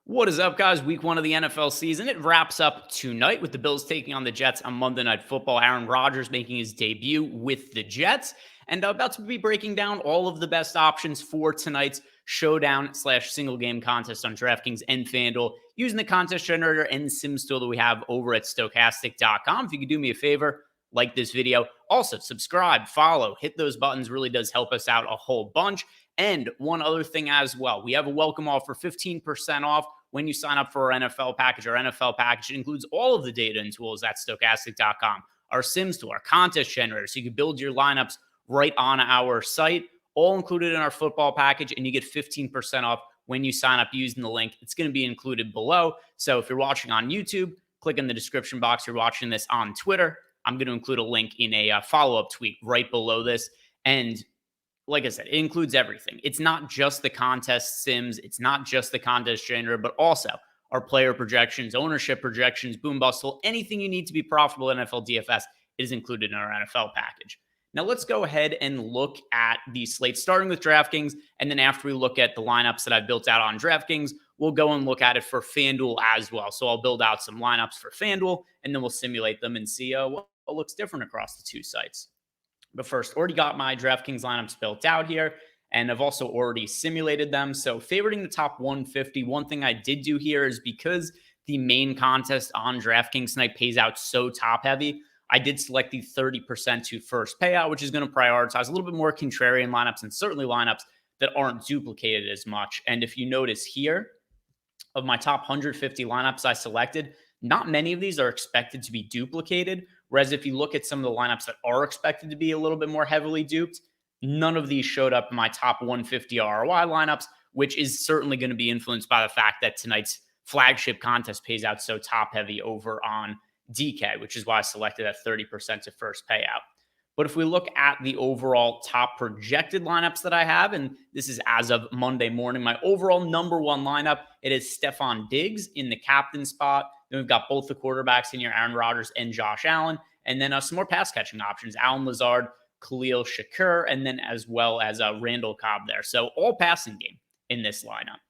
What is up, guys? Week 1 of the NFL season. It wraps up tonight with the Bills taking on the Jets on Monday Night Football. Aaron Rodgers making his debut with the Jets. And about to be breaking down all of the best options for tonight's showdown/single game contest on DraftKings and FanDuel using the contest generator and Sims tool that we have over at Stokastic.com. If you could do me a favor, like this video. Also, subscribe, follow, hit those buttons. Really does help us out a whole bunch. And one other thing as well, we have a welcome offer, 15% off when you sign up for our NFL package. Our NFL package includes all of the data and tools at Stokastic.com, our Sims tool, our contest generator, so you can build your lineups right on our site, all included in our football package, and you get 15% off when you sign up using the link. It's going to be included below. So if you're watching on YouTube, click in the description box. If you're watching this on Twitter, I'm going to include a link in a follow-up tweet right below this. And like I said, it includes everything. It's not just the contest sims. It's not just the contest generator, but also our player projections, ownership projections, boom bustle, anything you need to be profitable in NFL DFS is included in our NFL package. Now let's go ahead and look at the slate, starting with DraftKings. And then after we look at the lineups that I've built out on DraftKings, we'll go and look at it for FanDuel as well. So I'll build out some lineups for FanDuel, and then we'll simulate them and see what looks different across the two sites. But first, already got my DraftKings lineups built out here, and I've also already simulated them. So favoriting the top 150, one thing I did do here is because the main contest on DraftKings tonight pays out so top heavy, I did select the 30% to first payout, which is going to prioritize a little bit more contrarian lineups and certainly lineups that aren't duplicated as much. And if you notice here, of my top 150 lineups I selected, not many of these are expected to be duplicated. Whereas if you look at some of the lineups that are expected to be a little bit more heavily duped, none of these showed up in my top 150 ROI lineups, which is certainly going to be influenced by the fact that tonight's flagship contest pays out so top heavy over on DK, which is why I selected that 30% to first payout. But if we look at the overall top projected lineups that I have, and this is as of Monday morning, my overall number one lineup, it is Stefon Diggs in the captain spot. Then we've got both the quarterbacks in here, Aaron Rodgers and Josh Allen. And then some more pass catching options, Allen Lazard, Khalil Shakur, and then as well as Randall Cobb there. So all passing game in this lineup.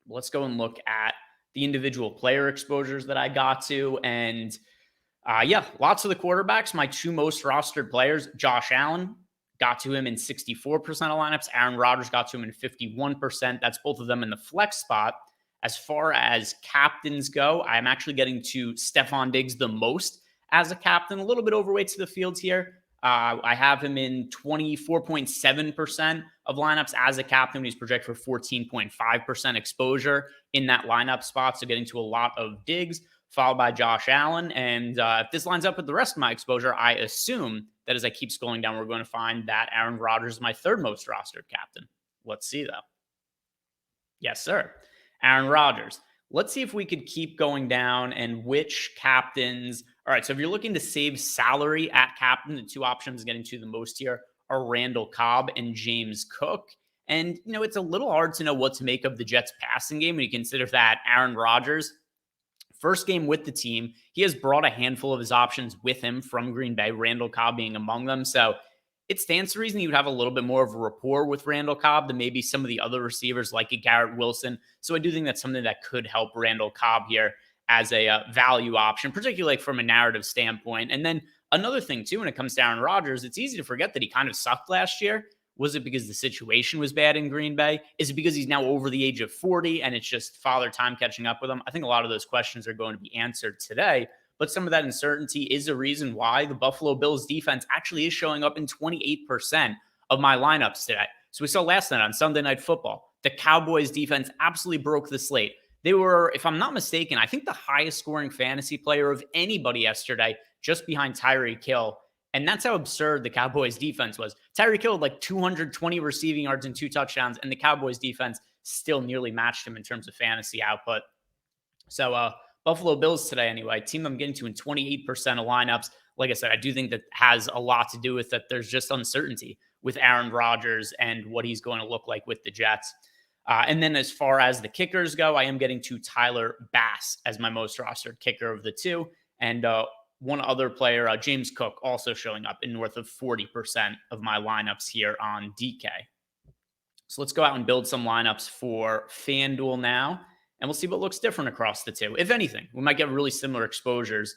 Let's go and look at the individual player exposures that I got to. And lots of the quarterbacks, my two most rostered players, Josh Allen, got to him in 64% of lineups. Aaron Rodgers got to him in 51%. That's both of them in the flex spot. As far as captains go, I'm actually getting to Stefon Diggs the most as a captain, a little bit overweight to the field here. I have him in 24.7% of lineups as a captain. He's projected for 14.5% exposure in that lineup spot. So getting to a lot of Diggs, followed by Josh Allen. And if this lines up with the rest of my exposure, I assume that as I keep scrolling down, we're going to find that Aaron Rodgers is my third most rostered captain. Let's see, though. Yes, sir. Aaron Rodgers. Let's see if we could keep going down and which captains. All right, so if you're looking to save salary at captain, the two options getting to the most here are Randall Cobb and James Cook. And, it's a little hard to know what to make of the Jets passing game when you consider that Aaron Rodgers, first game with the team, he has brought a handful of his options with him from Green Bay, Randall Cobb being among them. So it stands to reason you would have a little bit more of a rapport with Randall Cobb than maybe some of the other receivers like a Garrett Wilson. So I do think that's something that could help Randall Cobb here as a value option, particularly from a narrative standpoint. And then another thing, too, when it comes to Aaron Rodgers, it's easy to forget that he kind of sucked last year. Was it because the situation was bad in Green Bay? Is it because he's now over the age of 40 and it's just father time catching up with him? I think a lot of those questions are going to be answered today. But some of that uncertainty is a reason why the Buffalo Bills defense actually is showing up in 28% of my lineups today. So we saw last night on Sunday Night Football, the Cowboys defense absolutely broke the slate. They were, if I'm not mistaken, I think the highest scoring fantasy player of anybody yesterday, just behind Tyreek Hill. And that's how absurd the Cowboys defense was. Tyreek Hill had like 220 receiving yards and 2 touchdowns, and the Cowboys defense still nearly matched him in terms of fantasy output. So Buffalo Bills today anyway, team I'm getting to in 28% of lineups. Like I said, I do think that has a lot to do with that. There's just uncertainty with Aaron Rodgers and what he's going to look like with the Jets. And then as far as the kickers go, I am getting to Tyler Bass as my most rostered kicker of the two. And one other player, James Cook, also showing up in north of 40% of my lineups here on DK. So let's go out and build some lineups for FanDuel now. and we'll see what looks different across the two. If anything, we might get really similar exposures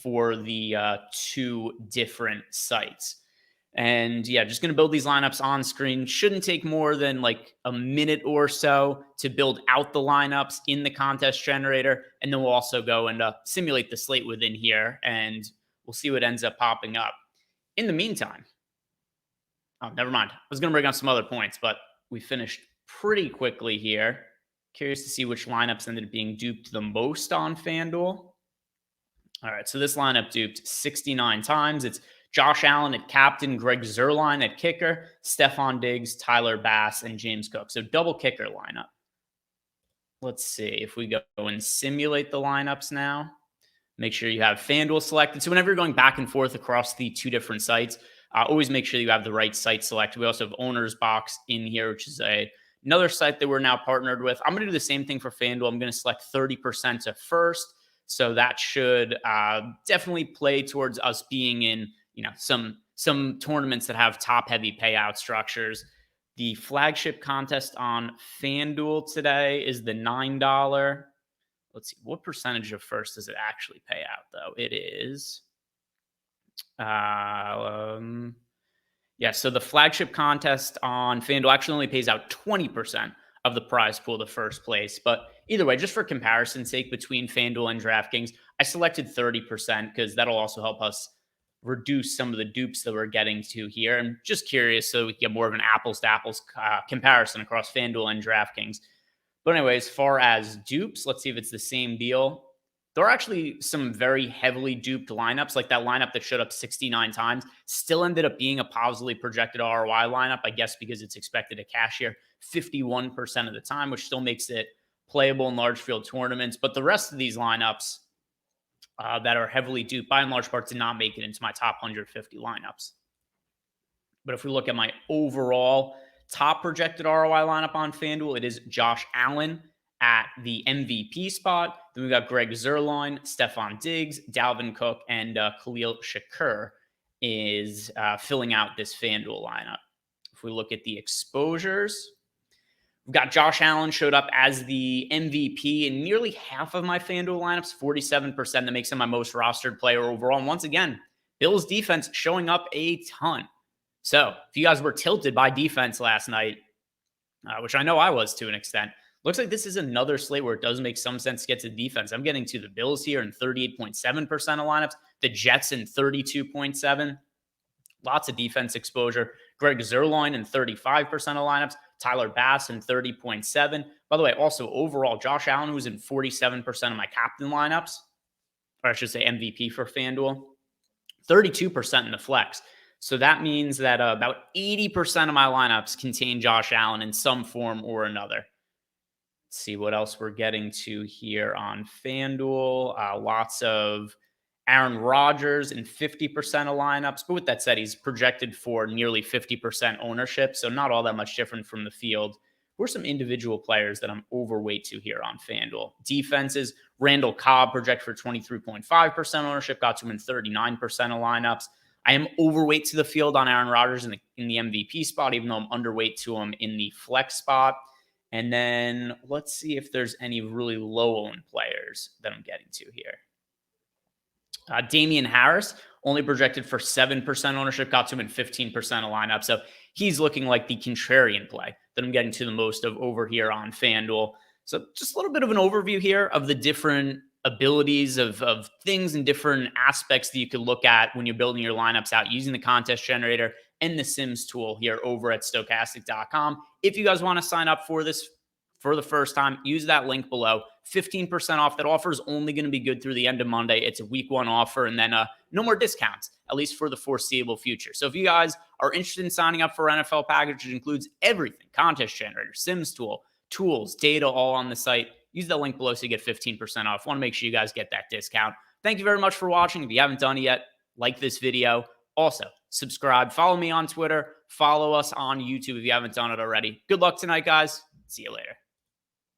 for the two different sites. And yeah, just going to build these lineups on screen. Shouldn't take more than like a minute or so to build out the lineups in the contest generator. And then we'll also go and simulate the slate within here, and we'll see what ends up popping up. In the meantime, oh, never mind. I was going to bring up some other points, but we finished pretty quickly here. Curious to see which lineups ended up being duped the most on FanDuel. All right, so this lineup duped 69 times. It's Josh Allen at captain, Greg Zuerlein at kicker, Stephon Diggs, Tyler Bass, and James Cook. So double kicker lineup. Let's see if we go and simulate the lineups now. Make sure you have FanDuel selected. So whenever you're going back and forth across the two different sites, always make sure you have the right site selected. We also have Owner's Box in here, which is another site that we're now partnered with. I'm going to do the same thing for FanDuel. I'm going to select 30% to first. So that should definitely play towards us being in, some tournaments that have top-heavy payout structures. The flagship contest on FanDuel today is the $9. Let's see, what percentage of first does it actually pay out, though? It is, so the flagship contest on FanDuel actually only pays out 20% of the prize pool to first place. But either way, just for comparison's sake between FanDuel and DraftKings, I selected 30% because that'll also help us reduce some of the dupes that we're getting to here. I'm just curious so we can get more of an apples to apples comparison across FanDuel and DraftKings. But anyway, as far as dupes, let's see if it's the same deal. There are actually some very heavily duped lineups, like that lineup that showed up 69 times, still ended up being a positively projected ROI lineup, I guess because it's expected to cash here 51% of the time, which still makes it playable in large field tournaments. But the rest of these lineups that are heavily duped, by and large part, did not make it into my top 150 lineups. But if we look at my overall top projected ROI lineup on FanDuel, it is Josh Allen at the MVP spot. Then we've got Greg Zuerlein, Stephon Diggs, Dalvin Cook, and Khalil Shakur is filling out this FanDuel lineup. If we look at the exposures, we've got Josh Allen showed up as the MVP in nearly half of my FanDuel lineups, 47%. That makes him my most rostered player overall. And once again, Bills defense showing up a ton. So if you guys were tilted by defense last night, which I know I was to an extent, looks like this is another slate where it does make some sense to get to defense. I'm getting to the Bills here in 38.7% of lineups, the Jets in 32.7%. Lots of defense exposure. Greg Zuerlein in 35% of lineups, Tyler Bass in 30.7%. By the way, also overall, Josh Allen, who's in 47% of my captain lineups, or I should say MVP for FanDuel, 32% in the flex. So that means that about 80% of my lineups contain Josh Allen in some form or another. Let's see what else we're getting to here on FanDuel. Lots of Aaron Rodgers in 50% of lineups. But with that said, he's projected for nearly 50% ownership, so not all that much different from the field. Who are some individual players that I'm overweight to here on FanDuel? Defenses, Randall Cobb projected for 23.5% ownership, got to him in 39% of lineups. I am overweight to the field on Aaron Rodgers in the MVP spot, even though I'm underweight to him in the flex spot. And then let's see if there's any really low-owned players that I'm getting to here. Damian Harris, only projected for 7% ownership, got to him in 15% of lineup. So he's looking like the contrarian play that I'm getting to the most of over here on FanDuel. So just a little bit of an overview here of the different abilities of things and different aspects that you could look at when you're building your lineups out using the contest generator and the Sims tool here over at Stokastic.com. If you guys want to sign up for this for the first time, use that link below. 15% off. That offer is only going to be good through the end of Monday. It's a week one offer, and then no more discounts, at least for the foreseeable future. So if you guys are interested in signing up for our NFL package, which includes everything, contest generator, Sims tool, tools, data, all on the site, use the link below so you get 15% off. Want to make sure you guys get that discount. Thank you very much for watching. If you haven't done it yet, like this video. Also, subscribe. Follow me on Twitter. Follow us on YouTube if you haven't done it already. Good luck tonight, guys. See you later.